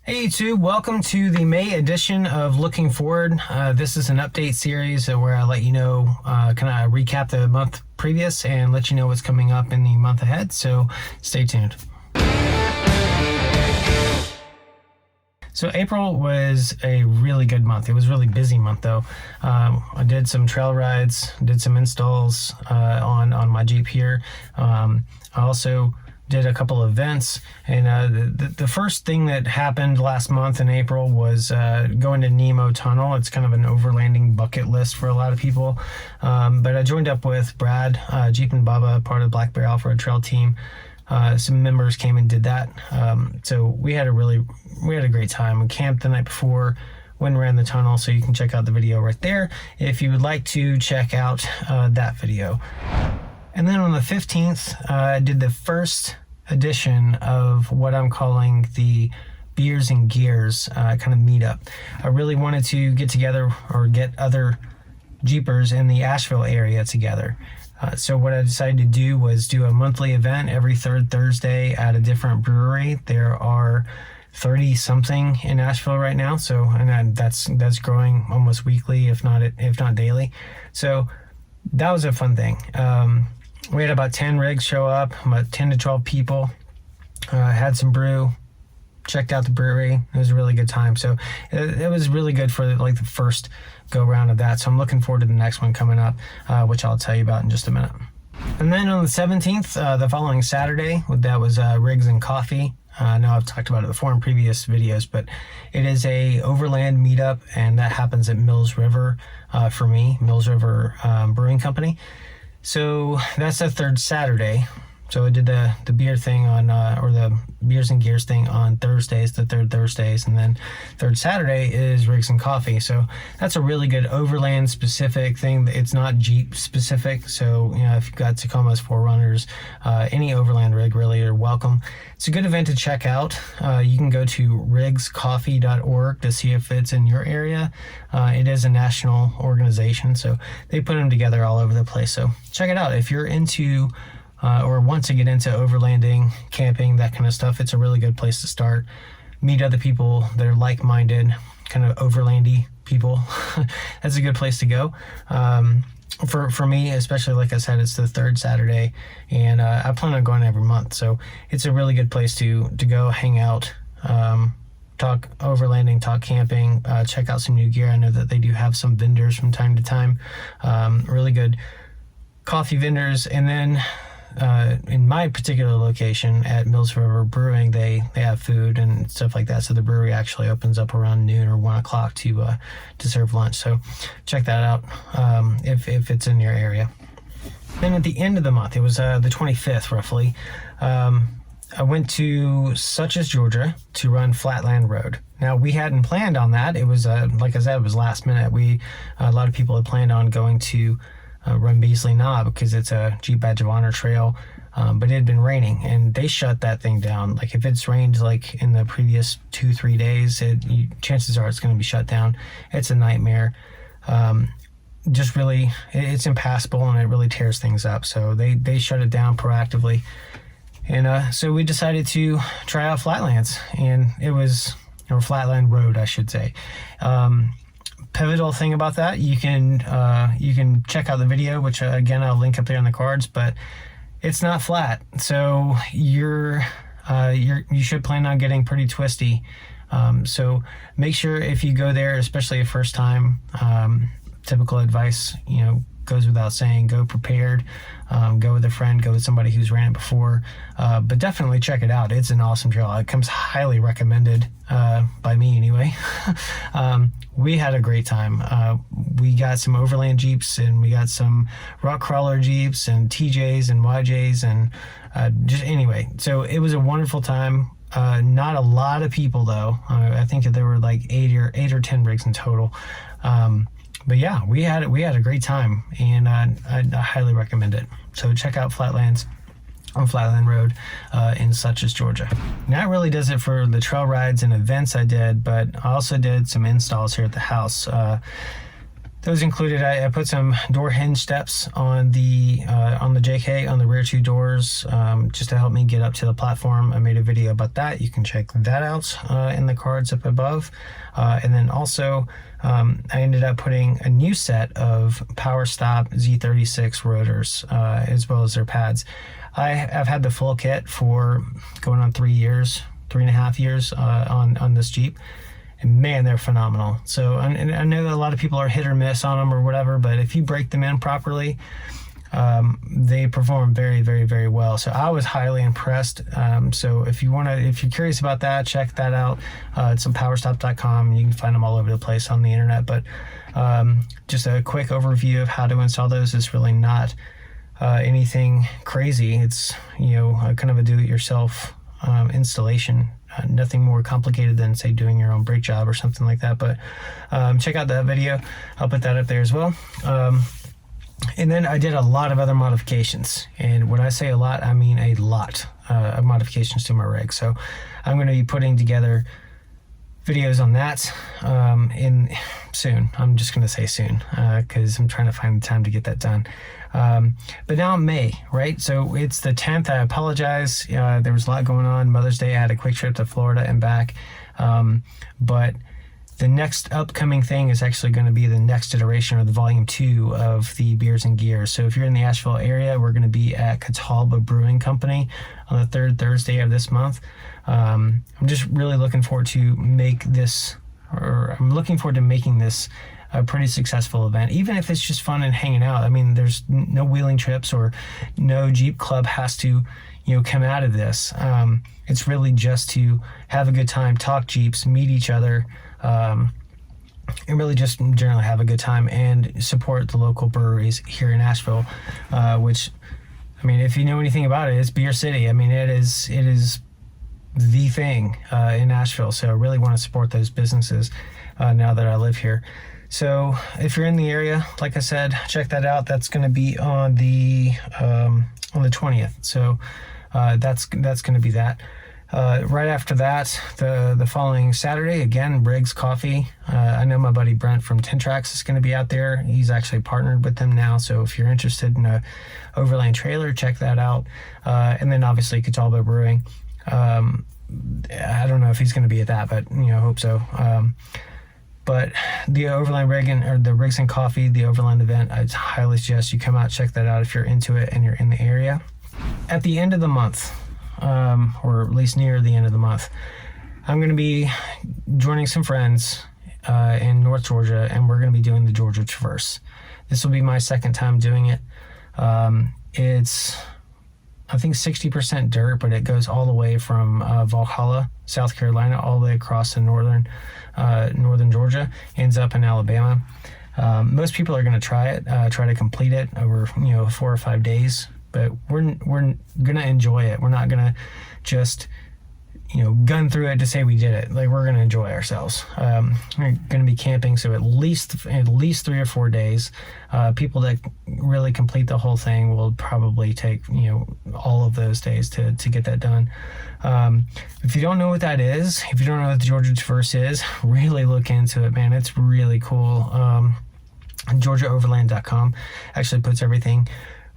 Hey YouTube, welcome to the May edition of Looking Forward. This is an update series where I let you know, kind of recap the month previous and let you know what's coming up in the month ahead, so stay tuned. So April was a really good month. It was a really busy month though. I did some trail rides, did some installs on my Jeep here. I also did a couple of events, and the first thing that happened last month in April was going to Nemo Tunnel. It's kind of an overlanding bucket list for a lot of people, but I joined up with Brad, Jeep and Bubba, part of the Black Bear Off-Road Trail team. Some members came and did that, so we had a great time. We camped the night before, went and ran the tunnel, so you can check out the video right there if you would like to check out that video. And then on the 15th, I did the first edition of what I'm calling the Beers and Gears kind of meetup. I really wanted to get together or get other Jeepers in the Asheville area together. So what I decided to do was do a monthly event every third Thursday at a different brewery. There are 30 something in Asheville right now, so and that's growing almost weekly, if not daily. So that was a fun thing. We had about 10 rigs show up, about 10 to 12 people, had some brew, checked out the brewery. It was a really good time. So it was really good for like the first go round of that. So I'm looking forward to the next one coming up, which I'll tell you about in just a minute. And then on the 17th, the following Saturday, that was Rigs and Coffee. I know I've talked about it before in previous videos, but it is a overland meetup, and that happens at Mills River for me, Mills River Brewing Company. So that's the third Saturday. So I did the beer thing on, or the Beers and Gears thing on Thursdays, the third Thursdays, and then third Saturday is Rigs and Coffee. So that's a really good overland specific thing. It's not Jeep specific. So, you know, if you've got Tacomas, 4Runners, any overland rig really are welcome. It's a good event to check out. You can go to rigscoffee.org to see if it's in your area. It is a national organization, so they put them together all over the place. So check it out. If you're into or want to get into overlanding, camping, that kind of stuff, it's a really good place to start. Meet other people that are like-minded, kind of overlandy people. That's a good place to go. For me, especially, like I said, it's the third Saturday, and I plan on going every month. So it's a really good place to go hang out, talk overlanding, talk camping, check out some new gear. I know that they do have some vendors from time to time, really good coffee vendors. And then in my particular location at Mills River Brewing, they have food and stuff like that. So the brewery actually opens up around noon or 1 o'clock to serve lunch. So check that out if it's in your area. Then at the end of the month, it was the 25th roughly, I went to Suches, Georgia to run Flatland Road. Now, we hadn't planned on that. It was, like I said, it was last minute. A lot of people had planned on going to run Beasley Knob because it's a Jeep Badge of Honor trail, but it had been raining and they shut that thing down. Like if it's rained like in the previous 2-3 days, chances are it's going to be shut down. It's a nightmare. Just really, it's impassable and it really tears things up. So they shut it down proactively. And so we decided to try out Flatlands, and it was, or Flatland Road, I should say. Pivotal thing about that, you can check out the video, which again I'll link up there in the cards, but it's not flat, so you should plan on getting pretty twisty. So make sure if you go there, especially a first time, typical advice, goes without saying, go prepared, go with a friend, go with somebody who's ran it before, but definitely check it out. It's an awesome trail. It comes highly recommended by me anyway. We had a great time. We got some overland Jeeps, and we got some rock crawler Jeeps and TJs and YJs, and just anyway, so it was a wonderful time. Not a lot of people though. I think there were like 8 or 10 rigs in total. But yeah, we had a great time, and I highly recommend it. So check out Flatlands on Flatland Road in Suches, Georgia. And that really does it for the trail rides and events I did, but I also did some installs here at the house. those included, I put some door hinge steps on the JK, on the rear two doors, just to help me get up to the platform. I made a video about that. You can check that out in the cards up above. And then also, I ended up putting a new set of Power Stop Z36 rotors, as well as their pads. I've had the full kit for going on 3.5 years on this Jeep. And man, they're phenomenal. So and I know a lot of people are hit or miss on them or whatever, but if you break them in properly, they perform very, very, very well. So I was highly impressed. So if you're curious about that, check that out. It's on powerstop.com. You can find them all over the place on the internet. But just a quick overview of how to install those is really not anything crazy. It's kind of a do-it-yourself installation. Nothing more complicated than, say, doing your own brake job or something like that. But check out that video. I'll put that up there as well. And then I did a lot of other modifications. And when I say a lot, I mean a lot of modifications to my rig. So I'm going to be putting together videos on that in soon. I'm just going to say soon because I'm trying to find the time to get that done. But now May, right? So it's the 10th. I apologize. There was a lot going on. Mother's Day, I had a quick trip to Florida and back. But the next upcoming thing is actually going to be the next iteration, or the volume 2 of the Beers and Gears. So if you're in the Asheville area, we're going to be at CATAWBA Brewing Company on the 3rd Thursday of this month. I'm just really looking forward to making this a pretty successful event, even if it's just fun and hanging out. I mean, there's no wheeling trips or no Jeep club has to, come out of this. It's really just to have a good time, talk Jeeps, meet each other, and really just generally have a good time and support the local breweries here in Asheville, which, I mean, if you know anything about it, it's Beer City. I mean, it is the thing in Asheville. So I really want to support those businesses now that I live here. So if you're in the area, like I said, check that out. That's going to be on the 20th. So that's going to be that. Right after that, the following Saturday, again, Briggs Coffee. I know my buddy Brent from 10 Tracks is going to be out there. He's actually partnered with them now. So if you're interested in a Overland trailer, check that out. And then obviously CATAWBA Brewing. I don't know if he's going to be at that, but I hope so. But the Overland the Rigs and Coffee, the Overland event, I highly suggest you come out, check that out if you're into it and you're in the area. At the end of the month, or at least near the end of the month, I'm going to be joining some friends in North Georgia, and we're going to be doing the Georgia Traverse. This will be my second time doing it. It's, I think, 60% dirt, but it goes all the way from Valhalla, South Carolina, all the way across to northern Georgia, ends up in Alabama. Most people are going to try to complete it over 4 or 5 days, but we're going to enjoy it. We're not going to just gun through it to say we did it. Like, we're going to enjoy ourselves. We're going to be camping, so at least 3 or 4 days. People that really complete the whole thing will probably take all of those days to get that done. If you don't know what that is, if you don't know what the Georgia Traverse is, really look into it, man. It's really cool. GeorgiaOverland.com actually puts everything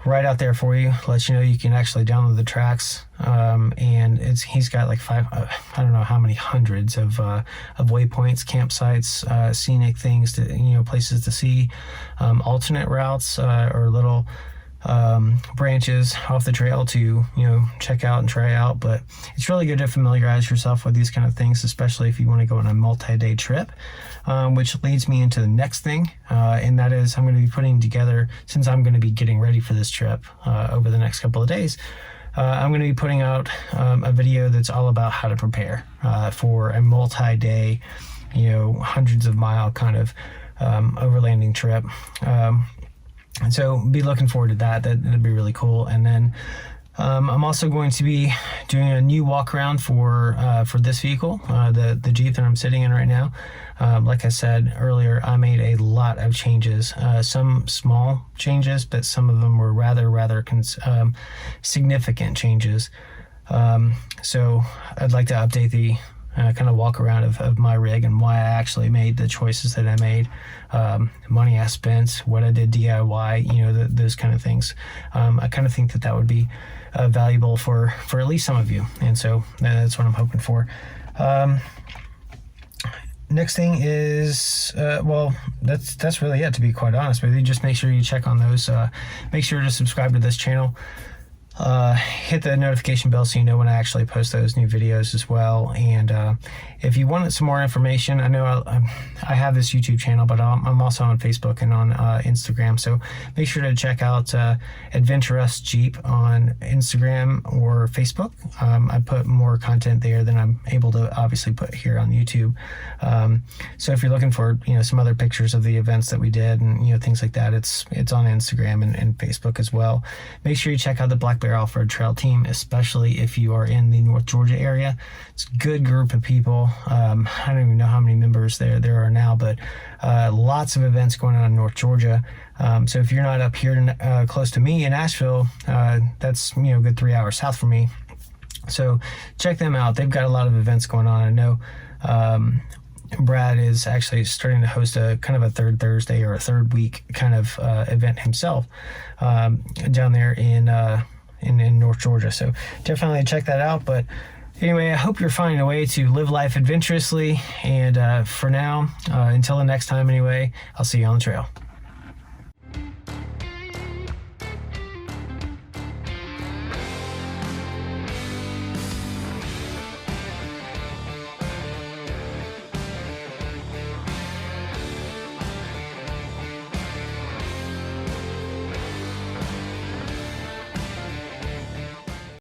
right out there for you, lets you know you can actually download the tracks, and he's got like I don't know how many hundreds of waypoints, campsites, scenic things to places to see, alternate routes or little branches off the trail to check out and try out. But it's really good to familiarize yourself with these kind of things, especially if you want to go on a multi-day trip, which leads me into the next thing, and that is I'm going to be putting together, since I'm going to be getting ready for this trip over the next couple of days, I'm going to be putting out a video that's all about how to prepare for a multi-day, hundreds of mile kind of overlanding trip. And so be looking forward to that. That'd be really cool. And then I'm also going to be doing a new walk around for this vehicle, the Jeep that I'm sitting in right now. Like I said earlier, I made a lot of changes, some small changes, but some of them were rather significant changes. So I'd like to update kind of walk around of my rig and why I actually made the choices that I made, money I spent, what I did DIY, those kind of things. I kind of think that would be valuable for at least some of you, and so that's what I'm hoping for. Next thing is, that's really it, to be quite honest with you. Just make sure you check on those. Make sure to subscribe to this channel. Hit the notification bell so you know when I actually post those new videos as well. And if you wanted some more information, I know I have this YouTube channel, but I'm also on Facebook and on Instagram. So make sure to check out ADVENTURUSS Jeep on Instagram or Facebook. I put more content there than I'm able to obviously put here on YouTube. So if you're looking for some other pictures of the events that we did and things like that, it's on Instagram and Facebook as well. Make sure you check out the Black Bear Off-Road Trail team, especially if you are in the North Georgia area. It's a good group of people. I don't even know how many members there are now, but lots of events going on in North Georgia. So if you're not up here close to me in Asheville, that's a good 3 hours south from me. So check them out. They've got a lot of events going on. I know Brad is actually starting to host a kind of a third Thursday or a third week kind of event himself down there in North Georgia. So definitely check that out. But anyway, I hope you're finding a way to live life adventurously. And for now, until the next time anyway, I'll see you on the trail.